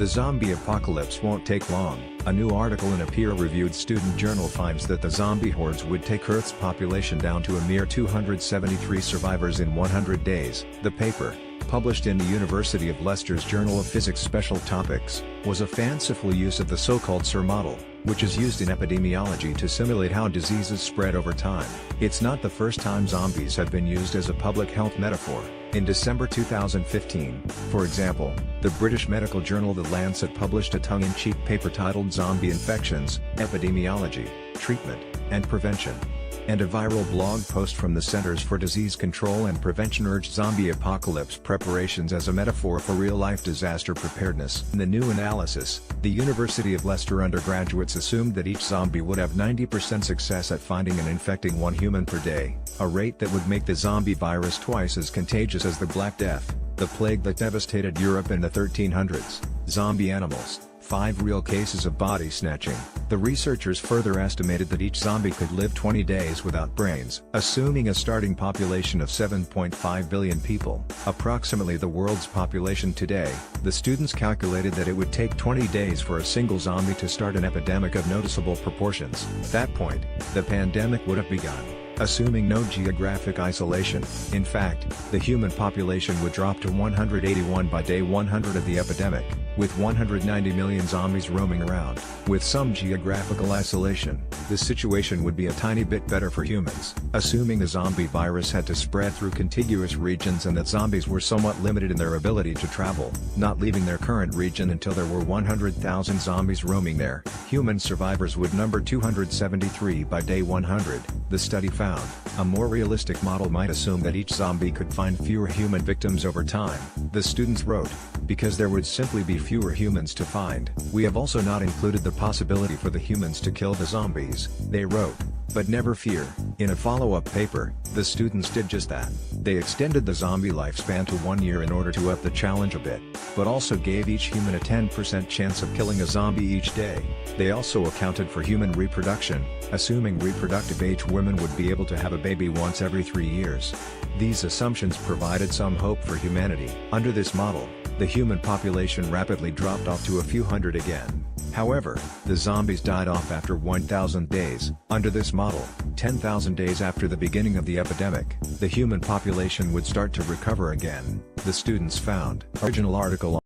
The zombie apocalypse won't take long. A new article in a peer-reviewed student journal finds that the zombie hordes would take Earth's population down to a mere 273 survivors in 100 days. The paper, published in the University of Leicester's Journal of Physics Special Topics, was a fanciful use of the so-called SIR model, which is used in epidemiology to simulate how diseases spread over time. It's not the first time zombies have been used as a public health metaphor. In December 2015, for example, the British medical journal The Lancet published a tongue-in-cheek paper titled Zombie Infections, Epidemiology, Treatment, and Prevention. And a viral blog post from the Centers for Disease Control and Prevention urged zombie apocalypse preparations as a metaphor for real-life disaster preparedness. In the new analysis, the University of Leicester undergraduates assumed that each zombie would have 90% success at finding and infecting one human per day, a rate that would make the zombie virus twice as contagious as the Black Death, the plague that devastated Europe in the 1300s. Zombie animals. 5 real cases of body snatching. The researchers further estimated that each zombie could live 20 days without brains, assuming a starting population of 7.5 billion people, approximately the world's population today. The students calculated that it would take 20 days for a single zombie to start an epidemic of noticeable proportions. At that point, the pandemic would have begun, assuming no geographic isolation. In fact, the human population would drop to 181 by day 100 of the epidemic, with 190 million zombies roaming around. With some geographical isolation, the situation would be a tiny bit better for humans, assuming the zombie virus had to spread through contiguous regions and that zombies were somewhat limited in their ability to travel, not leaving their current region until there were 100,000 zombies roaming there. Human survivors would number 273 by day 100, the study found. A more realistic model might assume that each zombie could find fewer human victims over time, the students wrote, because there would simply be fewer humans to find. We have also not included the possibility for the humans to kill the zombies, they wrote. But never fear, in a follow-up paper, the students did just that. They extended the zombie lifespan to 1 year in order to up the challenge a bit, but also gave each human a 10% chance of killing a zombie each day. They also accounted for human reproduction, assuming reproductive age women would be able to have a baby once every 3 years. These assumptions provided some hope for humanity. Under this model, the human population rapidly dropped off to a few hundred again. However, the zombies died off after 1,000 days. Under this model, 10,000 days after the beginning of the epidemic, the human population would start to recover again, the students found. Original article